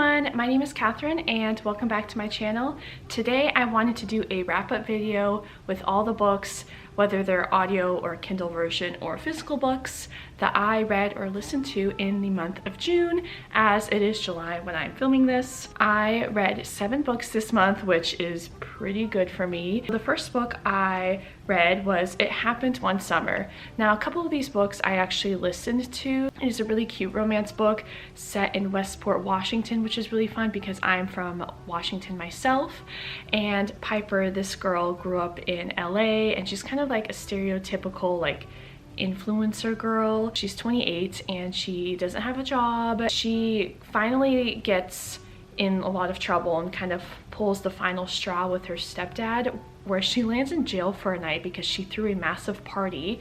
everyone, my name is Catherine and welcome back to my channel. Today I wanted to do a wrap-up video with all the books, whether they're audio or Kindle version or physical books, that I read or listened to in the month of June, as it is July when I'm filming this. I read 7 books this month, which is pretty good for me. The first book I read was It Happened One Summer. Now, a couple of these books I actually listened to. It is a really cute romance book set in Westport, Washington, which is really fun because I'm from Washington myself. And Piper, this girl, grew up in LA and she's kind of like a stereotypical like influencer girl. She's 28 and she doesn't have a job. She finally gets in a lot of trouble and kind of pulls the final straw with her stepdad, where she lands in jail for a night because she threw a massive party,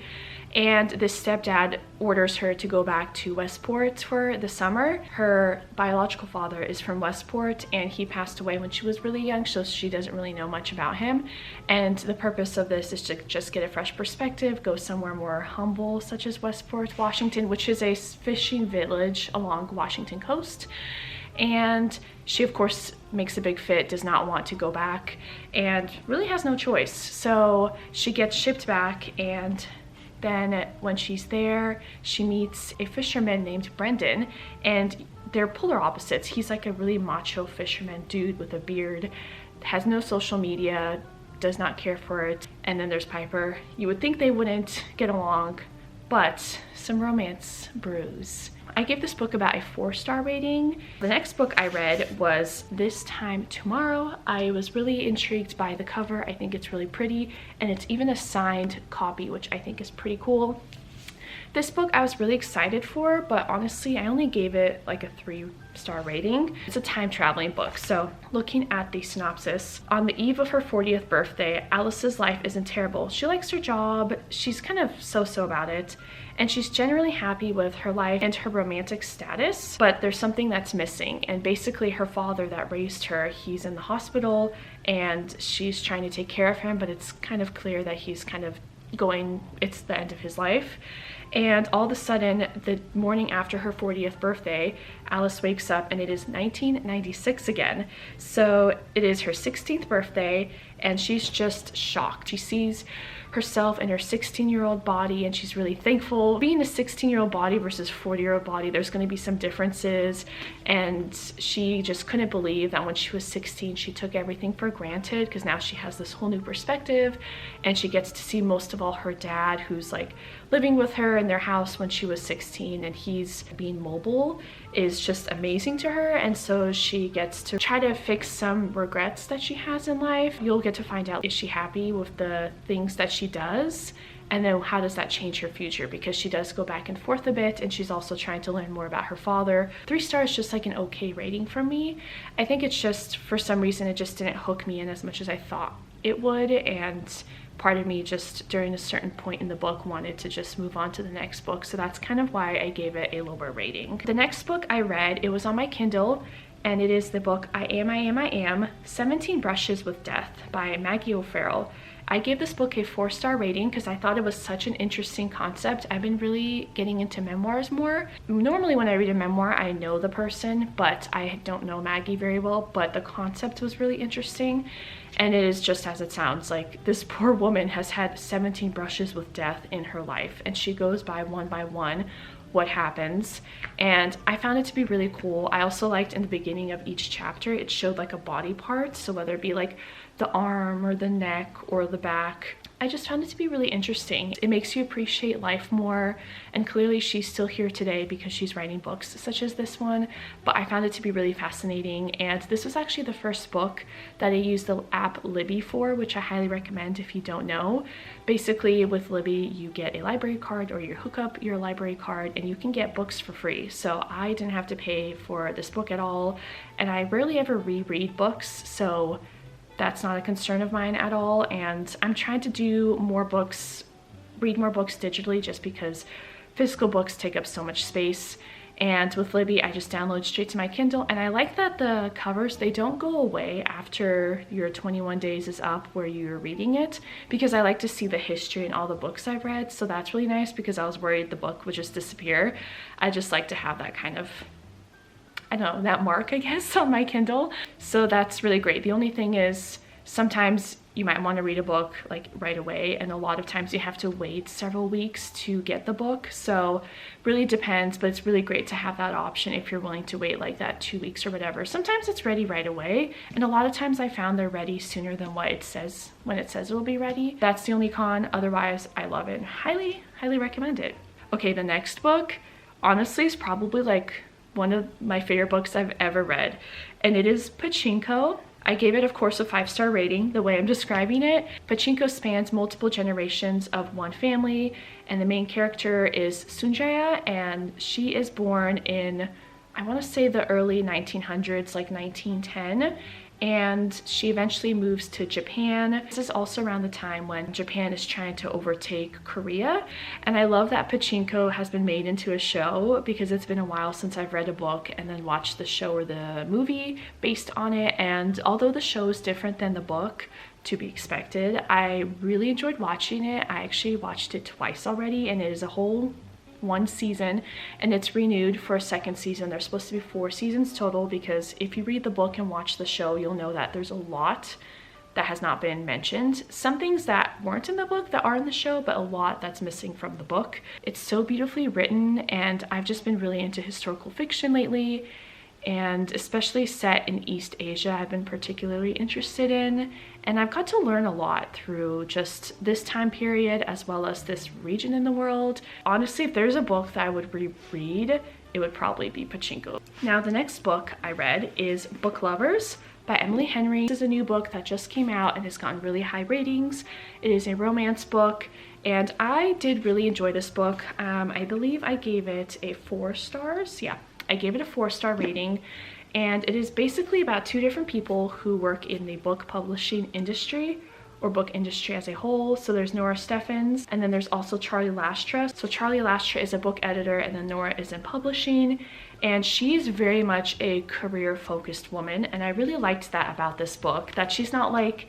and this stepdad orders her to go back to Westport for the summer. Her biological father is from Westport and he passed away when she was really young, so she doesn't really know much about him, and the purpose of this is to just get a fresh perspective, go somewhere more humble such as Westport, Washington, which is a fishing village along Washington coast. And she of course makes a big fit, does not want to go back, and really has no choice. So she gets shipped back, and then when she's there, she meets a fisherman named Brendan, and they're polar opposites. He's like a really macho fisherman dude with a beard, has no social media, does not care for it. And then there's Piper. You would think they wouldn't get along, but some romance brews. I gave this book about a 4-star rating. The next book I read was This Time Tomorrow. I was really intrigued by the cover. I think it's really pretty, and it's even a signed copy, which I think is pretty cool. This book I was really excited for, but honestly I only gave it like a 3-star rating. It's a time traveling book. So looking at the synopsis, on the eve of her 40th birthday, Alice's life isn't terrible. She likes her job, she's kind of so-so about it, and she's generally happy with her life and her romantic status, but there's something that's missing. And basically her father that raised her, he's in the hospital and she's trying to take care of him, but it's kind of clear that he's kind of it's the end of his life. And all of a sudden, the morning after her 40th birthday, Alice wakes up and it is 1996 again. So it is her 16th birthday and she's just shocked. She sees herself in her 16-year-old body and she's really thankful. Being a 16-year-old body versus 40-year-old body, there's going to be some differences, and she just couldn't believe that when she was 16 she took everything for granted, because now she has this whole new perspective and she gets to see most of all her dad, who's like living with her in their house when she was 16, and he's being mobile is just amazing to her. And so she gets to try to fix some regrets that she has in life. You'll get to find out, is she happy with the things that she does, and then how does that change her future, because she does go back and forth a bit, and she's also trying to learn more about her father. 3 stars, just like an okay rating from me. I think it's just, for some reason it just didn't hook me in as much as I thought it would, and part of me just during a certain point in the book wanted to just move on to the next book, so that's kind of why I gave it a lower rating. The next book I read, it was on my Kindle, and it is the book I Am 17 Brushes with Death by Maggie. I gave this book a 4-star rating because I thought it was such an interesting concept. I've been really getting into memoirs more. Normally when I read a memoir, I know the person, but I don't know Maggie very well, but the concept was really interesting. And it is just as it sounds. Like, this poor woman has had 17 brushes with death in her life, and she goes by one what happens, and I found it to be really cool. I also liked in the beginning of each chapter it showed like a body part, so whether it be like the arm or the neck or the back, I just found it to be really interesting. It makes you appreciate life more, and clearly she's still here today because she's writing books such as this one, but I found it to be really fascinating. And this was actually the first book that I used the app Libby for, which I highly recommend if you don't know. Basically with Libby you get a library card, or you hook up your library card and you can get books for free. So I didn't have to pay for this book at all, and I rarely ever reread books, so that's not a concern of mine at all. And I'm trying to do more books, read more books digitally, just because physical books take up so much space. And with Libby, I just download straight to my Kindle, and I like that the covers, they don't go away after your 21 days is up where you're reading it, because I like to see the history in all the books I've read. So that's really nice, because I was worried the book would just disappear. I just like to have that kind of I don't know, that mark, I guess, on my Kindle. So that's really great. The only thing is sometimes you might want to read a book like right away, and a lot of times you have to wait several weeks to get the book. So really depends, but it's really great to have that option if you're willing to wait like that 2 weeks or whatever. Sometimes it's ready right away, and a lot of times I found they're ready sooner than what it says when it says it'll be ready. That's the only con. Otherwise, I love it. Highly recommend it. Okay, the next book honestly is probably like one of my favorite books I've ever read, and it is Pachinko. I gave it, of course, a 5-star rating the way I'm describing it. Pachinko spans multiple generations of one family, and the main character is Sunjaya, and she is born in, I want to say, the early 1900s, like 1910. And she eventually moves to Japan. This is also around the time when Japan is trying to overtake Korea. And I love that Pachinko has been made into a show, because it's been a while since I've read a book and then watched the show or the movie based on it. And although the show is different than the book, to be expected, I really enjoyed watching it. I actually watched it twice already, and it is a whole one season, and it's renewed for a second season. There's supposed to be 4 seasons total, because if you read the book and watch the show, you'll know that there's a lot that has not been mentioned. Some things that weren't in the book that are in the show, but a lot that's missing from the book. It's so beautifully written, and I've just been really into historical fiction lately, and especially set in East Asia I've been particularly interested in, and I've got to learn a lot through just this time period as well as this region in the world. Honestly, if there's a book that I would reread, it would probably be Pachinko. Now, the next book I read is Book Lovers by Emily Henry. This is a new book that just came out and has gotten really high ratings. It is a romance book, and I did really enjoy this book. I believe I gave it a 4 stars. Yeah, I gave it a 4-star rating, and it is basically about 2 different people who work in the book publishing industry, or book industry as a whole. So there's Nora Steffens, and then there's also Charlie Lastra. So Charlie Lastra is a book editor, and then Nora is in publishing, and she's very much a career-focused woman, and I really liked that about this book, that she's not like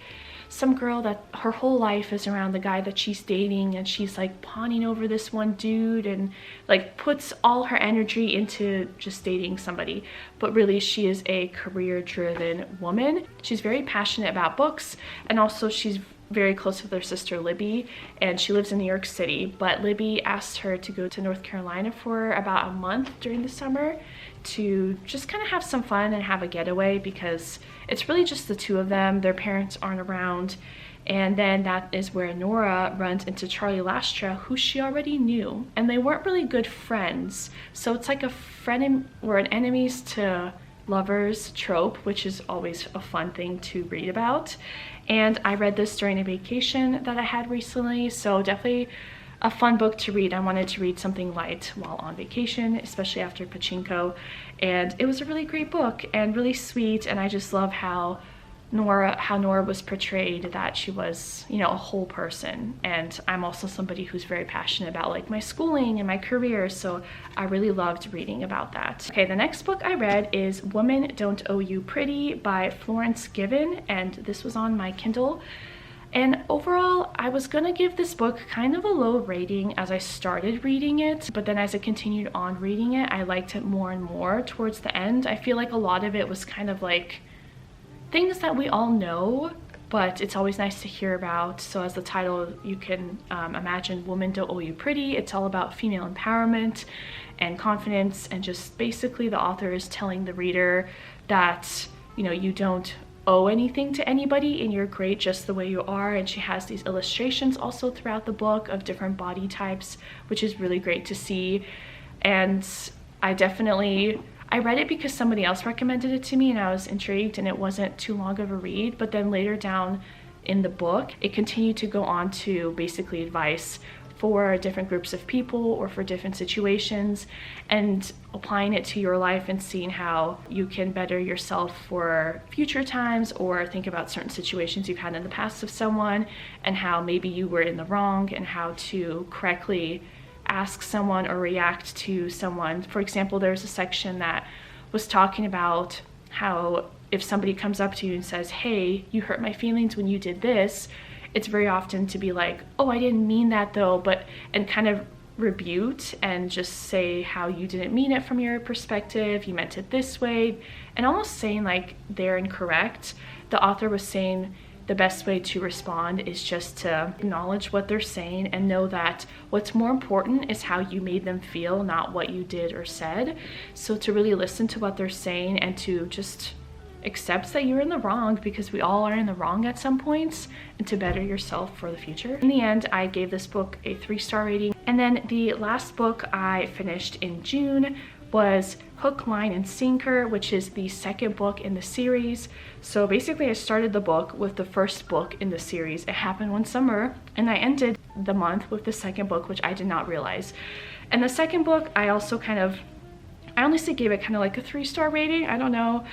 some girl that her whole life is around the guy that she's dating, and she's like pawning over this one dude and like puts all her energy into just dating somebody. But really, she is a career-driven woman. She's very passionate about books, and also she's very close with her sister Libby, and she lives in New York City. But Libby asked her to go to North Carolina for about a month during the summer to just kind of have some fun and have a getaway, because it's really just the 2 of them. Their parents aren't around. And then that is where Nora runs into Charlie Lastra, who she already knew, and they weren't really good friends. So it's like a friend or an enemies to lovers trope, which is always a fun thing to read about. And I read this during a vacation that I had recently, so definitely a fun book to read. I wanted to read something light while on vacation, especially after Pachinko, and it was a really great book and really sweet. And I just love how Nora was portrayed, that she was, you know, a whole person. And I'm also somebody who's very passionate about like my schooling and my career, so I really loved reading about that. Okay, the next book I read is Women Don't Owe You Pretty by Florence Given, and this was on my Kindle. And overall, I was gonna give this book kind of a low rating as I started reading it, but then as I continued on reading it, I liked it more and more towards the end. I feel like a lot of it was kind of like things that we all know, but it's always nice to hear about. So as the title, you can imagine, Women Don't Owe You Pretty. It's all about female empowerment and confidence, and just basically the author is telling the reader that, you know, you don't owe anything to anybody and you're great just the way you are. And she has these illustrations also throughout the book of different body types, which is really great to see. And I read it because somebody else recommended it to me, and I was intrigued, and it wasn't too long of a read. But then later down in the book, it continued to go on to basically advice for different groups of people or for different situations, and applying it to your life and seeing how you can better yourself for future times, or think about certain situations you've had in the past of someone and how maybe you were in the wrong, and how to correctly ask someone or react to someone. For example, there's a section that was talking about how if somebody comes up to you and says, hey, you hurt my feelings when you did this, it's very often to be like, oh, I didn't mean that though, and kind of rebuke and just say how you didn't mean it from your perspective, you meant it this way, and almost saying like they're incorrect. The author was saying the best way to respond is just to acknowledge what they're saying and know that what's more important is how you made them feel, not what you did or said. So to really listen to what they're saying and to just accept that you're in the wrong, because we all are in the wrong at some points, and to better yourself for the future. In the end, I gave this book a 3-star rating. And then the last book I finished in June was Hook, Line, and Sinker, which is the second book in the series. So basically I started the book with the first book in the series. It happened one summer, and I ended the month with the second book, which I did not realize. And the second book, I honestly gave it kind of like a 3-star rating. I don't know.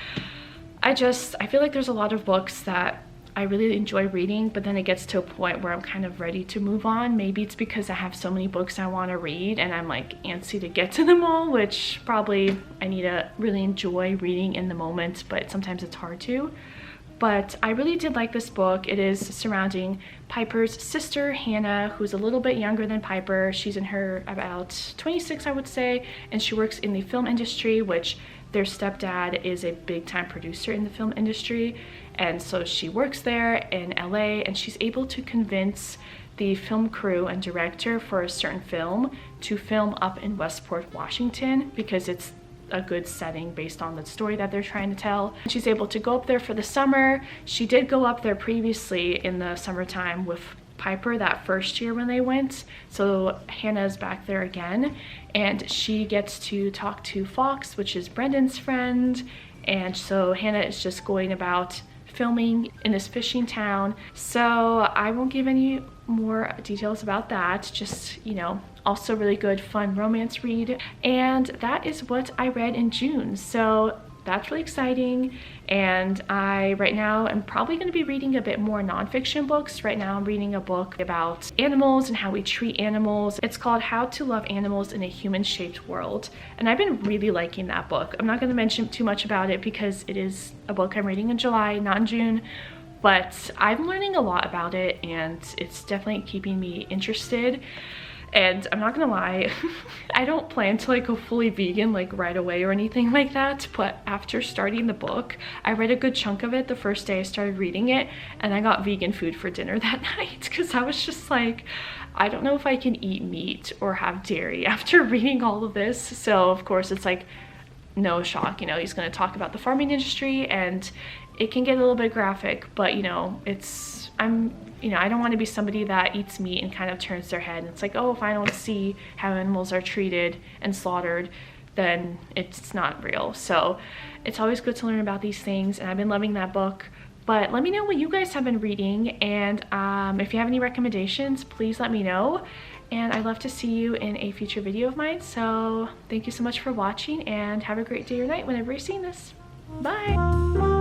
I feel like there's a lot of books that I really enjoy reading, but then it gets to a point where I'm kind of ready to move on. Maybe it's because I have so many books I want to read and I'm like antsy to get to them all, which probably I need to really enjoy reading in the moment, but sometimes it's hard to. But I really did like this book. It is surrounding Piper's sister, Hannah, who's a little bit younger than Piper. She's in her about 26, I would say, and she works in the film industry, which their stepdad is a big-time producer in the film industry. And so she works there in LA, and she's able to convince the film crew and director for a certain film to film up in Westport, Washington, because it's a good setting based on the story that they're trying to tell. She's able to go up there for the summer. She did go up there previously in the summertime with Piper that first year when they went, so Hannah's back there again, and she gets to talk to Fox, which is Brendan's friend. And so Hannah is just going about filming in this fishing town. So I won't give any more details about that, just, you know, also really good fun romance read. And that is what I read in June, so that's really exciting. And I right now am probably going to be reading a bit more nonfiction books. Right now I'm reading a book about animals and how we treat animals. It's called How to Love Animals in a Human-Shaped World, and I've been really liking that book. I'm not going to mention too much about it because it is a book I'm reading in July, not in June, but I'm learning a lot about it and it's definitely keeping me interested. And I'm not gonna lie, I don't plan to like go fully vegan like right away or anything like that, but after starting the book, I read a good chunk of it the first day I started reading it, and I got vegan food for dinner that night because I was just like, I don't know if I can eat meat or have dairy after reading all of this. So of course it's like no shock, you know, he's going to talk about the farming industry and it can get a little bit graphic, but you know, I don't want to be somebody that eats meat and kind of turns their head. And it's like, oh, if I don't see how animals are treated and slaughtered, then it's not real. So it's always good to learn about these things, and I've been loving that book. But let me know what you guys have been reading, and if you have any recommendations, please let me know. And I'd love to see you in a future video of mine. So thank you so much for watching, and have a great day or night whenever you're seeing this. Bye!